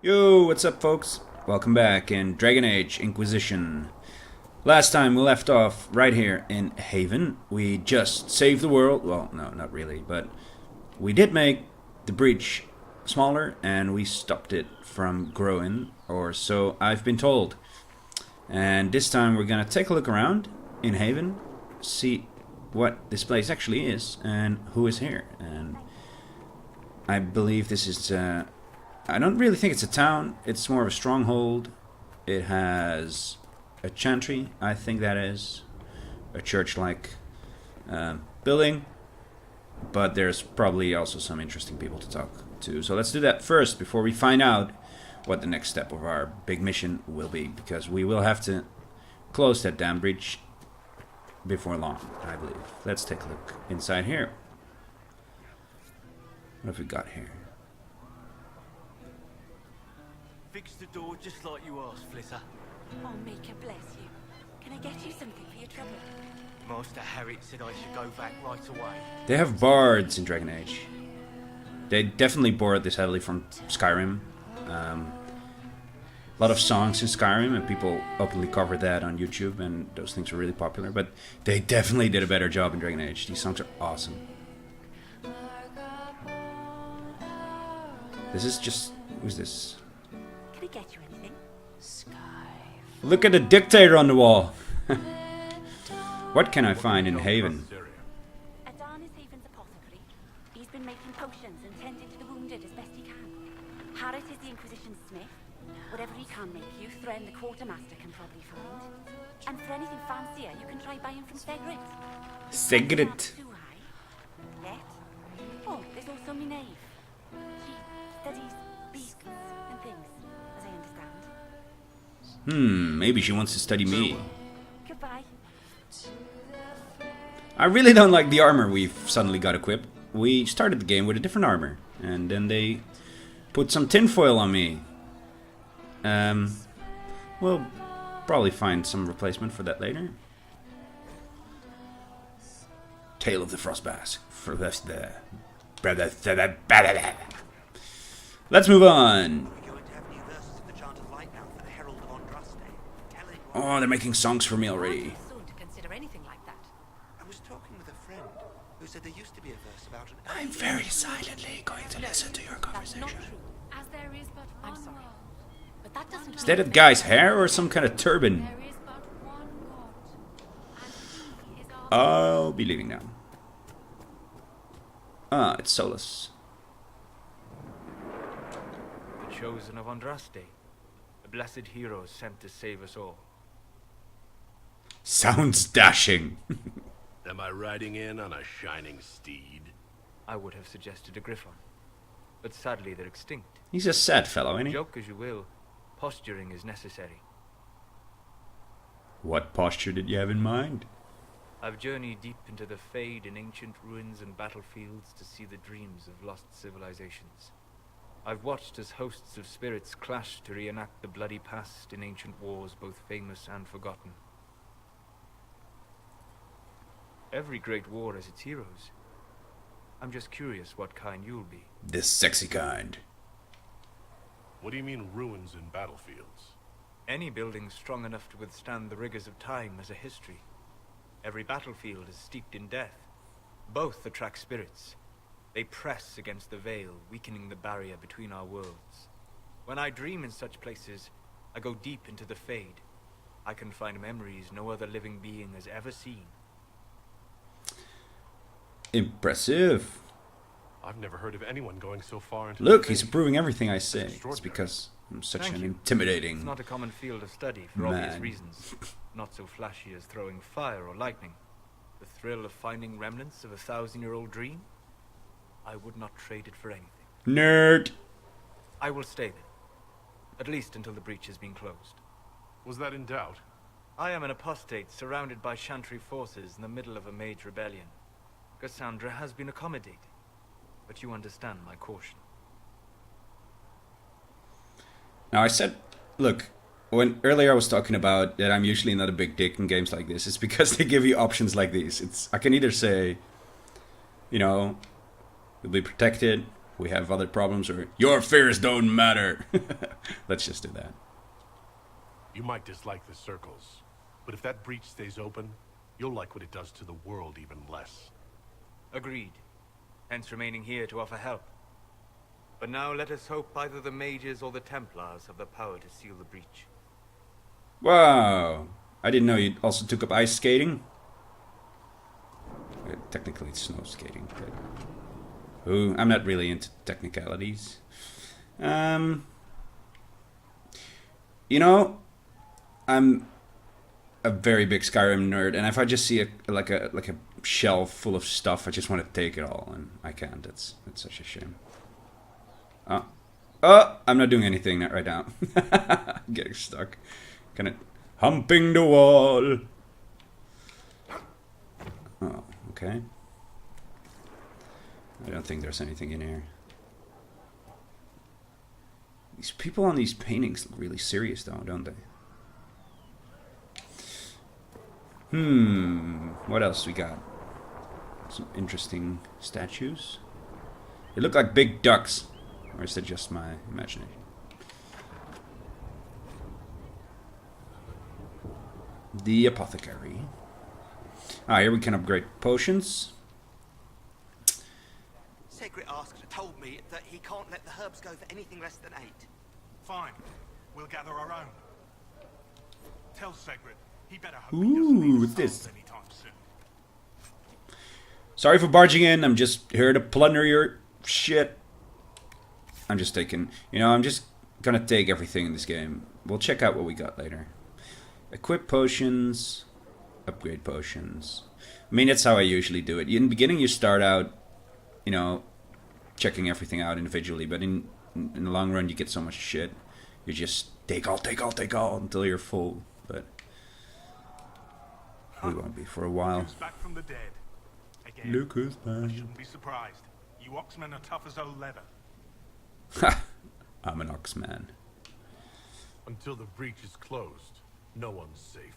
Yo, what's up folks? Welcome back in Dragon Age Inquisition. Last time we left off right here in Haven. We just saved the world. Well, no, not really, but we did make the breach smaller and we stopped it from growing, or so I've been told. And this time we're gonna take a look around in Haven, see what this place actually is and who is here. And I believe this is I don't really think it's a town. It's more of a stronghold. It has a chantry, I think that is. A church-like building. But there's probably also some interesting people to talk to. So let's do that first before we find out what the next step of our big mission will be. Because we will have to close that damn breach before long, I believe. Let's take a look inside here. What have we got here? Fix the door just like you asked, Flitter. Oh, Maker bless you. Can I get you something for your trouble? Master Harriet said I should go back right away. They have bards in Dragon Age. They definitely borrowed this heavily from Skyrim. A lot of songs in Skyrim, and people openly cover that on YouTube, and those things are really popular. But they definitely did a better job in Dragon Age. These songs are awesome. This is just... who's this? Can I get you anything? Sky. Look at the dictator on the wall. What can I find in Haven? Adan is Haven's apothecary. He's been making potions and tending to the wounded as best he can. Harriet is the Inquisition smith. Whatever he can make you, Thren the quartermaster can probably find. And for anything fancier, you can try buying from Sjuwert. Sjuwert. Not too high. Yet. Oh, there's also Minave. She studies beasts and things, as I understand. Maybe she wants to study me. Goodbye. I really don't like the armor we've suddenly got equipped. We started the game with a different armor, and then they put some tinfoil on me. We'll probably find some replacement for that later. Tale of the Frostbass. Let's move on. Oh, they're making songs for me already. Soon to consider anything like that. I was talking with a friend who said there used to be a verse about an... I'm very silently going to listen to your That's conversation. not true. As there is but one. I'm sorry. But that doesn't Is that a guy's hair or some kind of turban? There is but one God. And he is our I'll be leaving now. Ah, it's Solus. The chosen of Andraste. A blessed hero sent to save us all. Sounds dashing. Am I riding in on a shining steed? I would have suggested a griffon. But sadly they're extinct. He's a sad fellow, ain't he? Joke as you will, posturing is necessary. What posture did you have in mind? I've journeyed deep into the Fade in ancient ruins and battlefields to see the dreams of lost civilizations. I've watched as hosts of spirits clash to reenact the bloody past in ancient wars both famous and forgotten. Every great war has its heroes. I'm just curious what kind you'll be. This sexy kind. What do you mean ruins and battlefields? Any building strong enough to withstand the rigors of time has a history. Every battlefield is steeped in death. Both attract spirits. They press against the veil, weakening the barrier between our worlds. When I dream in such places, I go deep into the Fade. I can find memories no other living being has ever seen. Impressive. I've never heard of anyone going so far into Look, the he's Fade. approving everything I say. It's extraordinary. because I'm such Thank an you. intimidating It's not a common field of study for obvious man. reasons. Not so flashy as throwing fire or lightning. The thrill of finding remnants of a 1,000-year-old dream? I would not trade it for anything. nerd. I will stay then. At least until the breach has been closed. Was that in doubt? I am an apostate surrounded by Chantry forces in the middle of a mage rebellion. Cassandra has been accommodating, but you understand my caution. Now I said, look, when earlier I was talking about that I'm usually not a big dick in games like this, it's because they give you options like these. I can either say, you know, you'll be protected, we have other problems, or your fears don't matter. Let's just do that. You might dislike the circles, but if that breach stays open, you'll like what it does to the world even less. Agreed. Hence remaining here to offer help. But now let us hope either the mages or the Templars have the power to seal the breach. Wow. I didn't know you also took up ice skating. Technically it's snow skating, but... Ooh, I'm not really into technicalities. You know, I'm a very big Skyrim nerd, and if I just see like a shelf full of stuff, I just want to take it all, and I can't. It's such a shame. Oh, I'm not doing anything right now. I'm getting stuck. Kind of humping the wall. Oh, okay. I don't think there's anything in here. These people on these paintings look really serious though, don't they? What else we got? Some interesting statues. They look like big ducks. Or is that just my imagination? The apothecary. Here we can upgrade potions. Sjuwert told me that he can't let the herbs go for anything less than 8. Fine. We'll gather our own. Tell Sjuwert he better hope he doesn't need what's his this? souls anytime soon. Sorry for barging in. I'm just here to plunder your shit. I'm just taking... You know, I'm just gonna take everything in this game. We'll check out what we got later. Equip potions. Upgrade potions. I mean, that's how I usually do it. In the beginning, you start out, you know, checking everything out individually. But in the long run, you get so much shit. You just take all until you're full. But we won't be for a while. Who's back from the dead? Again. Look who's I back. shouldn't be surprised. You Oxmen are tough as old leather. Ha! I'm an Oxman. Until the breach is closed, no one's safe.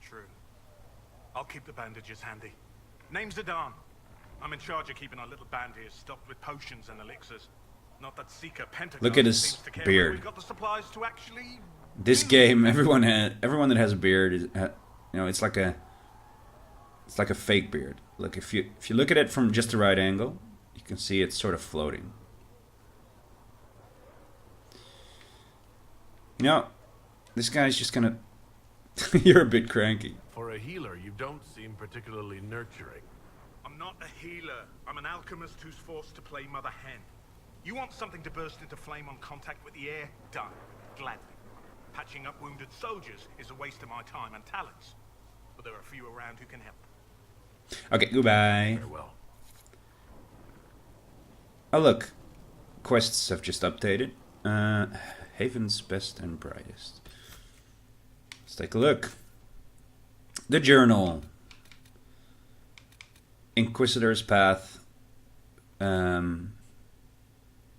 True. I'll keep the bandages handy. Name's Adan. I'm in charge of keeping our little band here stocked with potions and elixirs. Not that Seeker Pentagon Look at his seems to care beard. whether we've got the supplies to actually... This game, everyone that has a beard is, you know, it's like a fake beard. Look, if you look at it from just the right angle, you can see it's sort of floating. You know, this guy's just gonna... You're a bit cranky. For a healer, you don't seem particularly nurturing. I'm not a healer. I'm an alchemist who's forced to play Mother Hen. You want something to burst into flame on contact with the air? Done. Gladly. Patching up wounded soldiers is a waste of my time and talents. But there are a few around who can help. Okay, goodbye. Farewell. Oh look, quests have just updated. Haven's best and brightest. Let's take a look. The journal. Inquisitor's Path.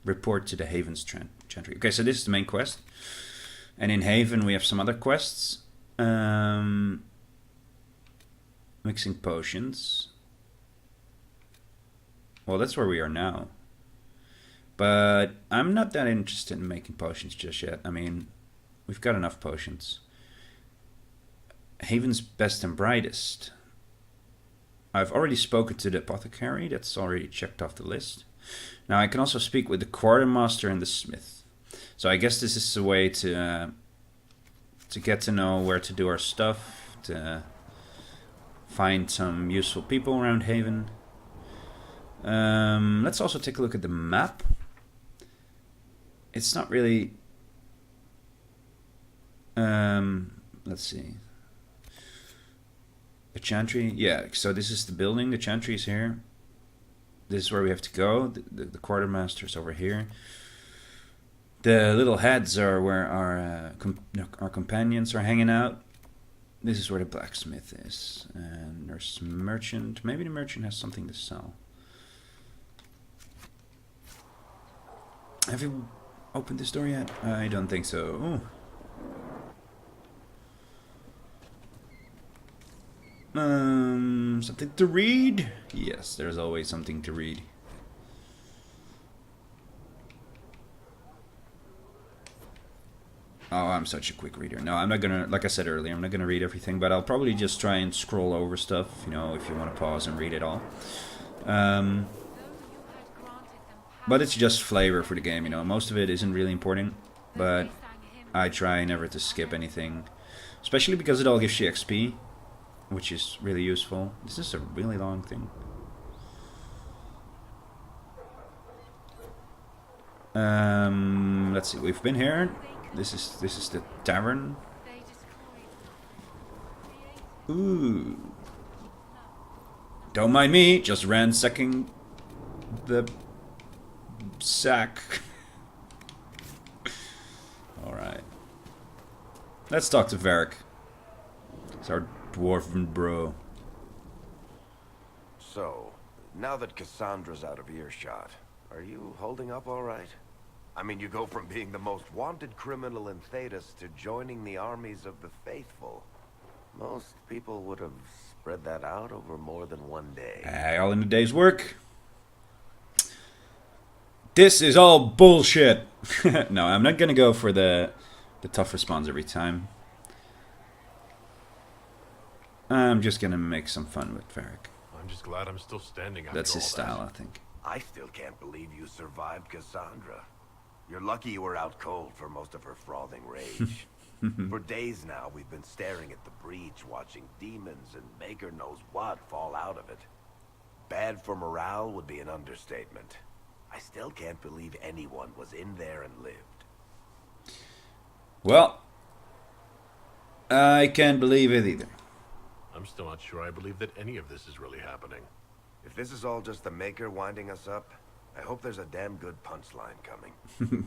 Report to the Haven's Chantry. Okay, so this is the main quest. And in Haven we have some other quests. Mixing potions. Well, that's where we are now. But I'm not that interested in making potions just yet. I mean, we've got enough potions. Haven's best and brightest. I've already spoken to the apothecary. That's already checked off the list. Now I can also speak with the quartermaster and the smith. So I guess this is a way to get to know where to do our stuff, to find some useful people around Haven. Let's also take a look at the map. It's not really... let's see. The Chantry? Yeah, so this is the building. The Chantry is here. This is where we have to go. The quartermaster's over here. The little heads are where our companions are hanging out. This is where the blacksmith is. And there's merchant. Maybe the merchant has something to sell. Have you opened this door yet? I don't think so. Ooh. Something to read? Yes, there's always something to read. Oh, I'm such a quick reader. No, I'm not gonna, like I said earlier, I'm not gonna read everything, but I'll probably just try and scroll over stuff, you know, if you want to pause and read it all. But it's just flavor for the game, you know. Most of it isn't really important, but I try never to skip anything. Especially because it all gives you XP, which is really useful. This is a really long thing. Let's see, we've been here. This is the tavern. Ooh. Don't mind me, just ransacking the sack. Alright. Let's talk to Varric. It's our dwarven bro. So, now that Cassandra's out of earshot, are you holding up all right? I mean, you go from being the most wanted criminal in Thedas to joining the armies of the faithful. Most people would have spread that out over more than one day. All in a day's work. This is all bullshit. No, I'm not gonna go for the tough response every time. I'm just gonna make some fun with Varric. I'm just glad I'm still standing after That's his all style, that. I think. I still can't believe you survived Cassandra. You're lucky you were out cold for most of her frothing rage. For days now, we've been staring at the breach, watching demons and maker knows what fall out of it. Bad for morale would be an understatement. I still can't believe anyone was in there and lived. Well, I can't believe it either. I'm still not sure I believe that any of this is really happening. If this is all just the maker winding us up, I hope there's a damn good punchline coming.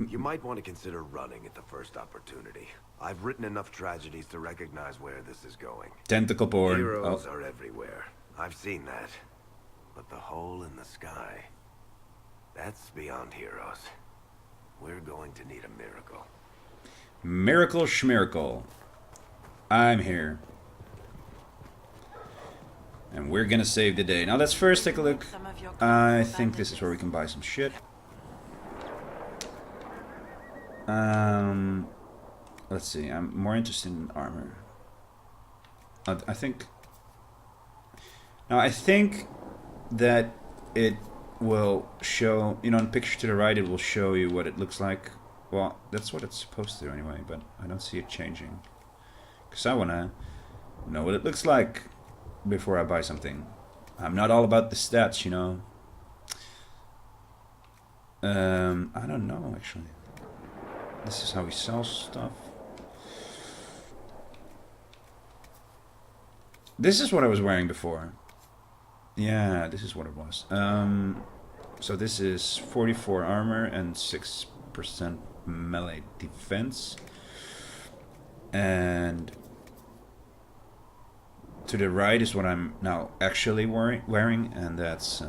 You might want to consider running at the first opportunity. I've written enough tragedies to recognize where this is going. Tentacle porn. Heroes Oh. are everywhere. I've seen that. But the hole in the sky, that's beyond heroes. We're going to need a miracle. Miracle schmiracle. I'm here. And we're gonna save the day. Now let's first take a look. I think this is where we can buy some shit. Let's see. I'm more interested in armor. I think. Now I think that it will show. You know, in the picture to the right, it will show you what it looks like. Well, that's what it's supposed to anyway. But I don't see it changing. Cause I wanna know what it looks like before I buy something. I'm not all about the stats, you know. I don't know actually. This is how we sell stuff. This is what I was wearing before. Yeah, this is what it was. So this is 44 armor and 6% melee defense. And to the right is what I'm now actually wearing, and that's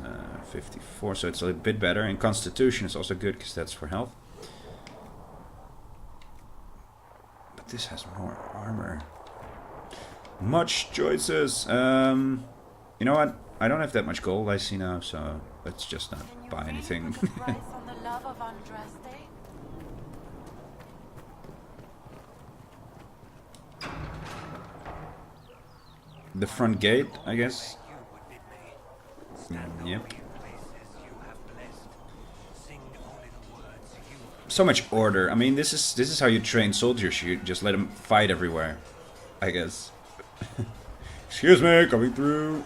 54, so it's a bit better. And Constitution is also good, because that's for health. But this has more armor. Much choices. You know what? I don't have that much gold I see now, so let's just not buy anything. The front gate, I guess. Yep. So much order. I mean, this is how you train soldiers. You just let them fight everywhere, I guess. Excuse me, coming through.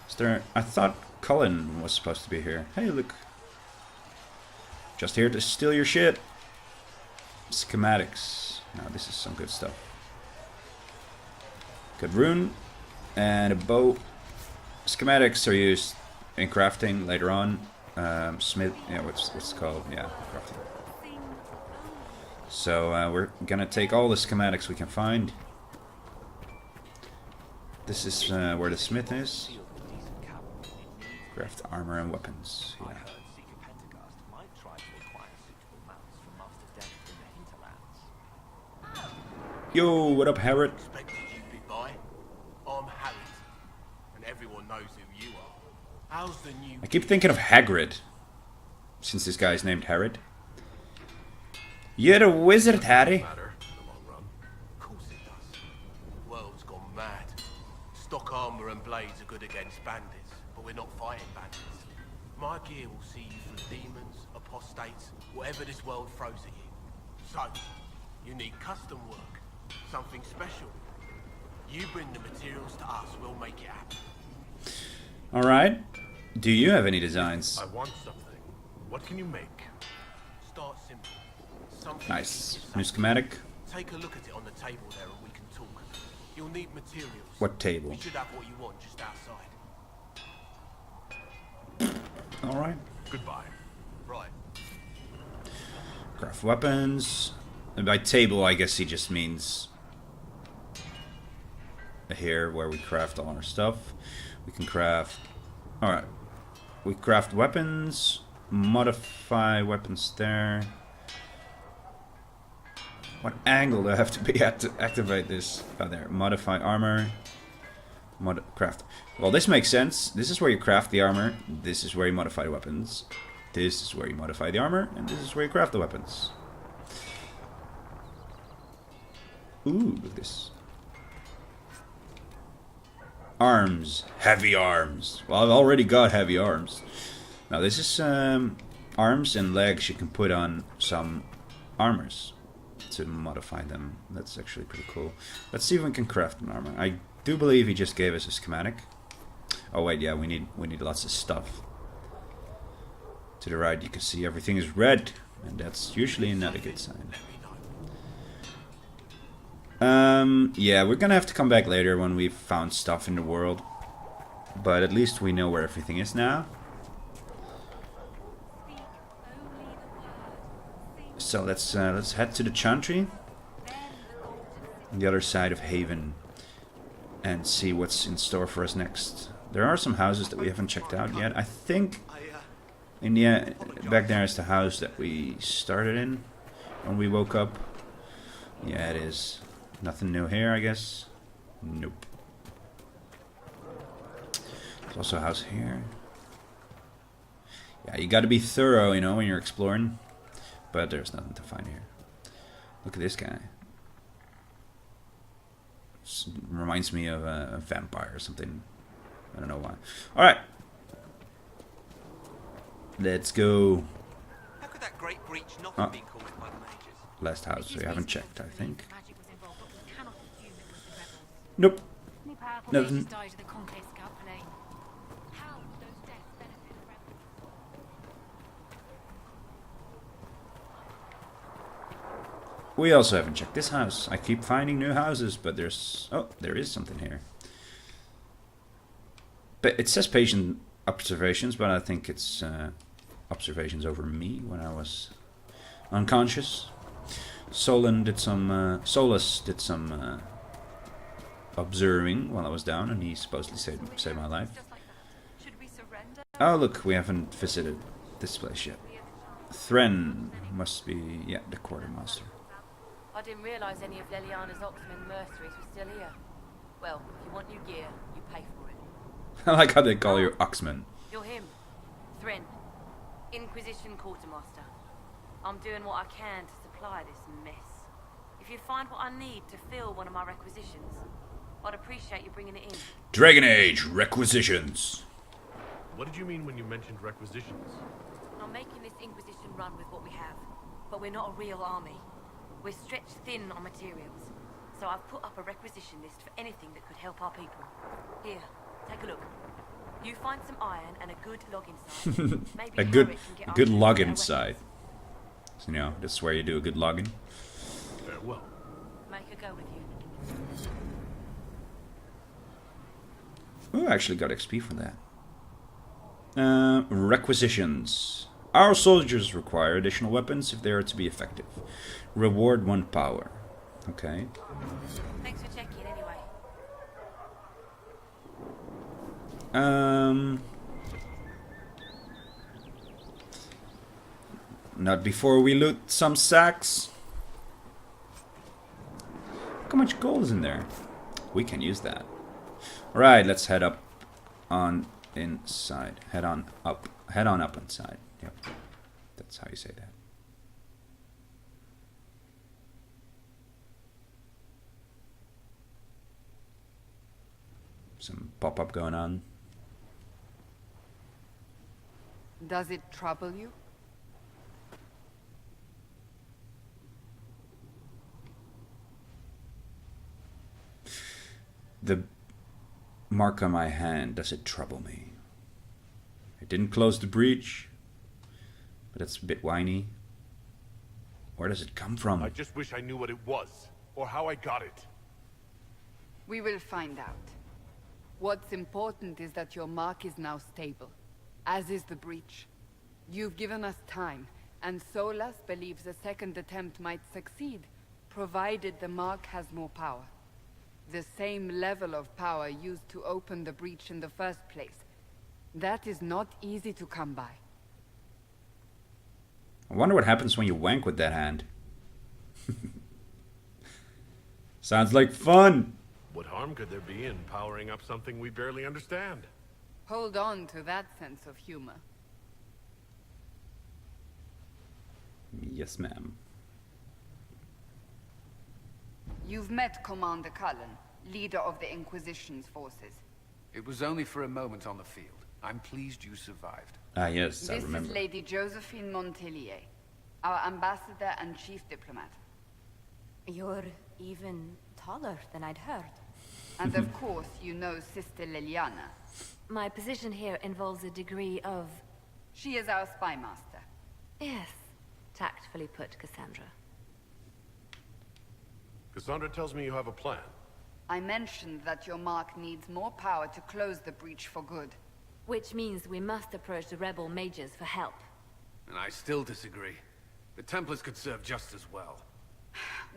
Is there? I thought Cullen was supposed to be here. Hey, look. Just here to steal your shit. Schematics. Now this is some good stuff. Good rune and a bow. Schematics are used in crafting later on. Smith, yeah, what's it called? Yeah, crafting. So we're gonna take all the schematics we can find. This is where the smith is. Craft armor and weapons. Yeah. Yo, what up, Harrod? I keep thinking of Hagrid, since this guy is named Harrod. You're a wizard, Harry. Matter in the long run. Of course it does. The world's gone mad. Stock armor and blades are good against bandits, but we're not fighting bandits. My gear will see you through demons, apostates, whatever this world throws at you. So, you need custom work, something special. You bring the materials to us, we'll make it happen. Alright. Do you have any designs? I want something. What can you make? Start simple. Something Nice. that keeps New you safe. schematic. Take a look at it on the table there and we can talk. You'll need materials. What table? We should have what you want just outside. Alright. Goodbye. Right. Craft weapons. And by table, I guess he just means here where we craft all our stuff. We can craft... Alright. We craft weapons. Modify weapons there. What angle do I have to be at to activate this? Oh, there. Modify armor. Craft. Well, this makes sense. This is where you craft the armor. This is where you modify the weapons. This is where you modify the armor. And this is where you craft the weapons. Ooh, look at this. Arms. Heavy arms. Well, I've already got heavy arms. Now, this is arms and legs you can put on some armors to modify them. That's actually pretty cool. Let's see if we can craft an armor. I do believe he just gave us a schematic. Oh wait, yeah, we need lots of stuff. To the right, you can see everything is red, and that's usually not a good sign. Yeah, we're gonna have to come back later when we've found stuff in the world. But at least we know where everything is now. So let's head to the Chantry, on the other side of Haven, and see what's in store for us next. There are some houses that we haven't checked out yet. I think in the back there is the house that we started in when we woke up. Yeah, it is. Nothing new here, I guess. Nope. There's also a house here. Yeah, you got to be thorough, you know, when you're exploring. But there's nothing to find here. Look at this guy. Reminds me of a vampire or something. I don't know why. Alright. Let's go. How could that great breach not have been caused by the mages? Last house we haven't checked, I think. Magic was involved, but we cannot assume it was the rebels. Nope. Any powerful Nothing. mages died of the Conclave scalp plane. How would those deaths benefit the rebels? We also haven't checked this house. I keep finding new houses, but there's... Oh, there is something here. But it says patient observations, but I think it's observations over me when I was unconscious. Solus did some observing while I was down, and he supposedly saved my life. Should we surrender? Oh, look, we haven't visited this place yet. Thren must be, yeah, the quartermaster. I didn't realise any of Leliana's Oxman mercenaries were still here. Well, if you want new gear, you pay for it. I like how they call you Oxman. You're him. Thren. Inquisition Quartermaster. I'm doing what I can to supply this mess. If you find what I need to fill one of my requisitions, I'd appreciate you bringing it in. Dragon Age Requisitions. What did you mean when you mentioned requisitions? I'm making this Inquisition run with what we have, but we're not a real army. We're stretched thin on materials, so I've put up a requisition list for anything that could help our people. Here, take a look. You find some iron and a good login site. Maybe A good Harriet can get our login weapons. site. So, you know, that's where you do a good login. Farewell. Make a go with you. Ooh, I actually got XP for that. Requisitions. Our soldiers require additional weapons if they are to be effective. Reward 1 power. Okay. Thanks for checking anyway. Not before we loot some sacks. Look how much gold is in there. We can use that. Alright, let's head up on inside. Head on up. Head on up inside. Yep. That's how you say that. Some pop-up going on. Does it trouble you? The mark on my hand, does it trouble me? It didn't close the breach, but it's a bit whiny. Where does it come from? I just wish I knew what it was, or how I got it. We will find out. What's important is that your mark is now stable, as is the breach. You've given us time, and Solas believes a second attempt might succeed, provided the mark has more power. The same level of power used to open the breach in the first place. That is not easy to come by. I wonder what happens when you wank with that hand. Sounds like fun! What harm could there be in powering up something we barely understand? Hold on to that sense of humor. Yes, ma'am. You've met Commander Cullen, leader of the Inquisition's forces. It was only for a moment on the field. I'm pleased you survived. Ah, yes, I This remember. is Lady Josephine Montelier, our ambassador and chief diplomat. You're even taller than I'd heard. And of course, you know Sister Liliana. My position here involves a degree of... She is our spy master. Yes, tactfully put, Cassandra. Cassandra tells me you have a plan. I mentioned that your mark needs more power to close the breach for good. Which means we must approach the rebel mages for help. And I still disagree. The Templars could serve just as well.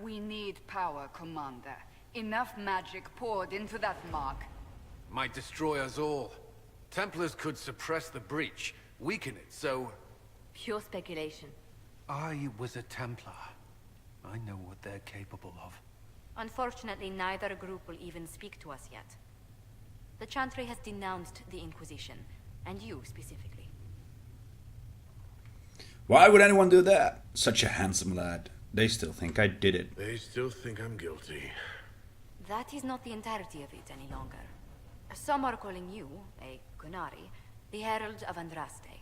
We need power, Commander. Enough magic poured into that mark. Might destroy us all. Templars could suppress the breach, weaken it, so... Pure speculation. I was a Templar. I know what they're capable of. Unfortunately, neither group will even speak to us yet. The Chantry has denounced the Inquisition, and you specifically. Why would anyone do that? Such a handsome lad. They still think I did it. They still think I'm guilty. That is not the entirety of it any longer. Some are calling you, a Gunari, the Herald of Andraste.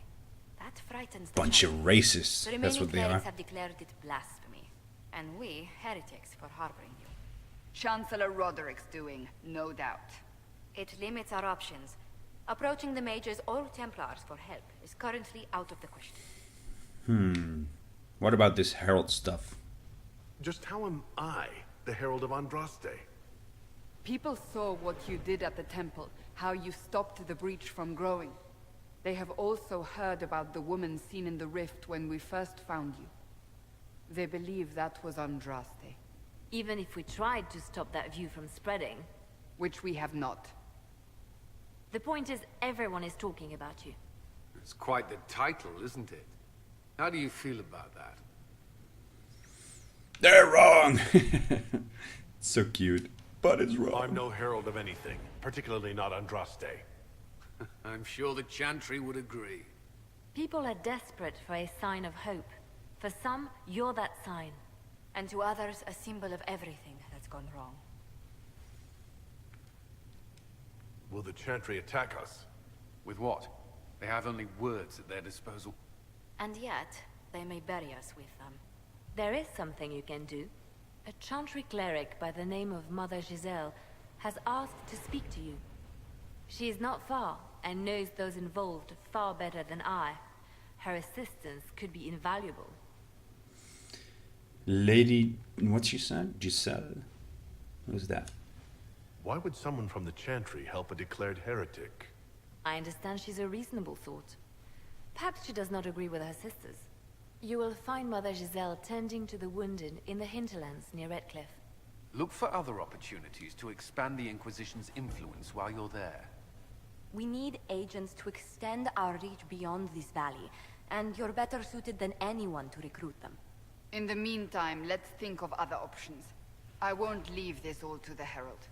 That frightens the Bunch of Chantry. racists. The That's remaining what they are. clerics have declared it blasphemy, and we, heretics, for harboring you. Chancellor Roderick's doing, no doubt. It limits our options. Approaching the mages or Templars for help is currently out of the question. What about this herald stuff? Just how am I the Herald of Andraste? People saw what you did at the temple, how you stopped the breach from growing. They have also heard about the woman seen in the rift when we first found you. They believe that was Andraste. Even if we tried to stop that view from spreading, Which we have not. the point is everyone is talking about you. It's quite the title, isn't it? How do you feel about that? They're wrong! So cute. But it's wrong. I'm no herald of anything, particularly not Andraste. I'm sure the Chantry would agree. People are desperate for a sign of hope. For some, you're that sign. And to others, a symbol of everything that's gone wrong. Will the Chantry attack us? With what? They have only words at their disposal. And yet, they may bury us with them. There is something you can do. A Chantry cleric by the name of Mother Giselle has asked to speak to you. She is not far, and knows those involved far better than I. Her assistance could be invaluable. Lady... what she said? Giselle? Who's that? Why would someone from the Chantry help a declared heretic? I understand she's a reasonable sort. Perhaps she does not agree with her sisters. You will find Mother Giselle tending to the wounded in the hinterlands near Redcliffe. Look for other opportunities to expand the Inquisition's influence while you're there. We need agents to extend our reach beyond this valley, and you're better suited than anyone to recruit them. In the meantime, let's think of other options. I won't leave this all to the Herald.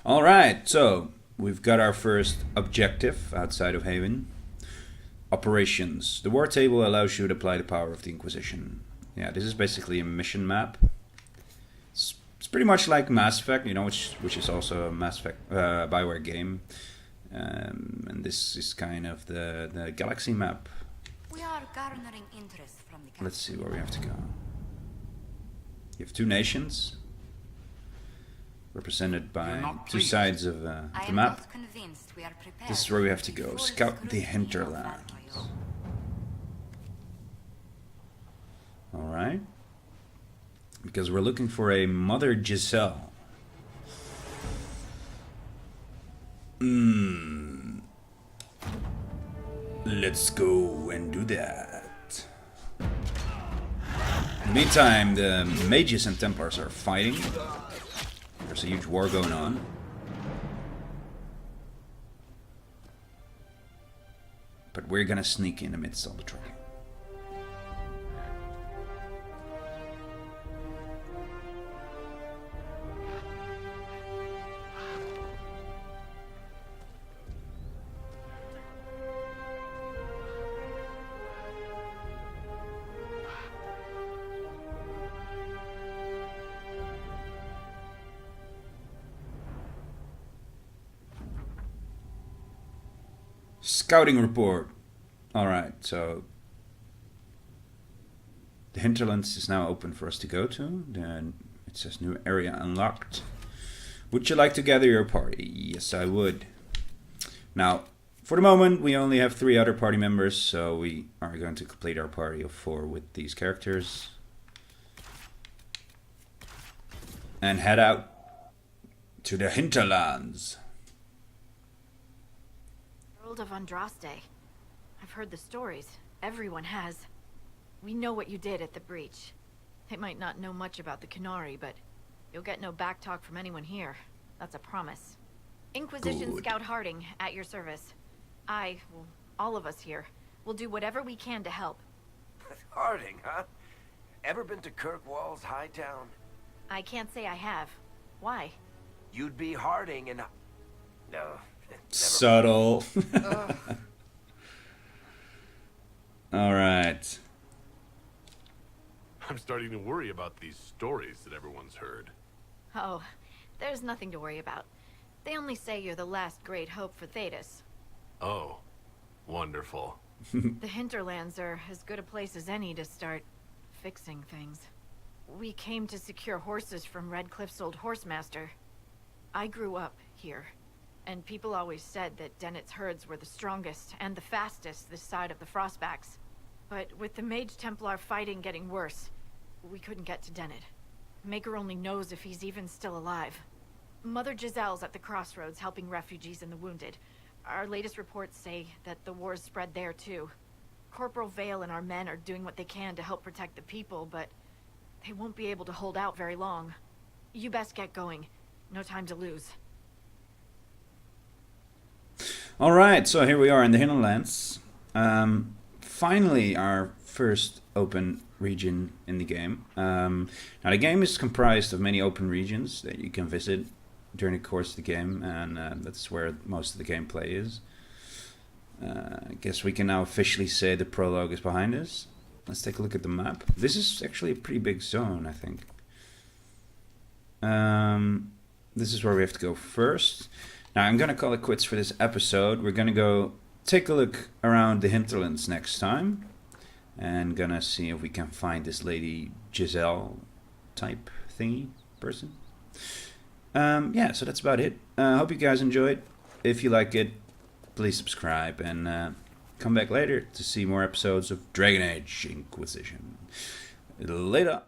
Alright, so we've got our first objective outside of Haven. Operations. The war table allows you to apply the power of the Inquisition. Yeah, this is basically a mission map. It's pretty much like Mass Effect, you know, which is also a Mass Effect Bioware game. And this is kind of the galaxy map. We are garnering interest from the Let's see where we have to go. You have two nations, represented by two sides of the map. This is where we have to go. Scout the hinterlands. Alright. Because we're looking for a Mother Giselle. Let's go and do that. In the meantime, the mages and Templars are fighting. There's a huge war going on. But we're gonna sneak in amidst all the trouble. Scouting report. Alright, so the hinterlands is now open for us to go to. Then it says new area unlocked. Would you like to gather your party? Yes, I would. Now, for the moment, we only have 3 other party members, so we are going to complete our party of 4 with these characters. And head out to the hinterlands. Of Andraste. I've heard the stories. Everyone has. We know what you did at the breach. They might not know much about the Canary, but you'll get no backtalk from anyone here. That's a promise. Inquisition Good. Scout Harding, at your service. Well, all of us here, will do whatever we can to help. Harding, huh? Ever been to Kirkwall's Hightown? I can't say I have. Why? You'd be Harding and... No. Subtle. Alright. I'm starting to worry about these stories that everyone's heard. Oh, there's nothing to worry about. They only say you're the last great hope for Thetis. Oh, wonderful. The hinterlands are as good a place as any to start fixing things. We came to secure horses from Redcliffe's old horsemaster. I grew up here. And people always said that Dennett's herds were the strongest and the fastest this side of the Frostbacks. But with the Mage Templar fighting getting worse, we couldn't get to Dennett. Maker only knows if he's even still alive. Mother Giselle's at the crossroads helping refugees and the wounded. Our latest reports say that the war's spread there too. Corporal Vale and our men are doing what they can to help protect the people, but they won't be able to hold out very long. You best get going. No time to lose. Alright, so here we are in the hinterlands. Finally, our first open region in the game. Now, the game is comprised of many open regions that you can visit during the course of the game, and that's where most of the gameplay is. I guess we can now officially say the prologue is behind us. Let's take a look at the map. This is actually a pretty big zone, I think. This is where we have to go first. Now, I'm going to call it quits for this episode. We're going to go take a look around the hinterlands next time. And going to see if we can find this Lady Giselle type thingy person. Yeah, so that's about it. I hope you guys enjoyed. If you like it, please subscribe. And come back later to see more episodes of Dragon Age Inquisition. Later.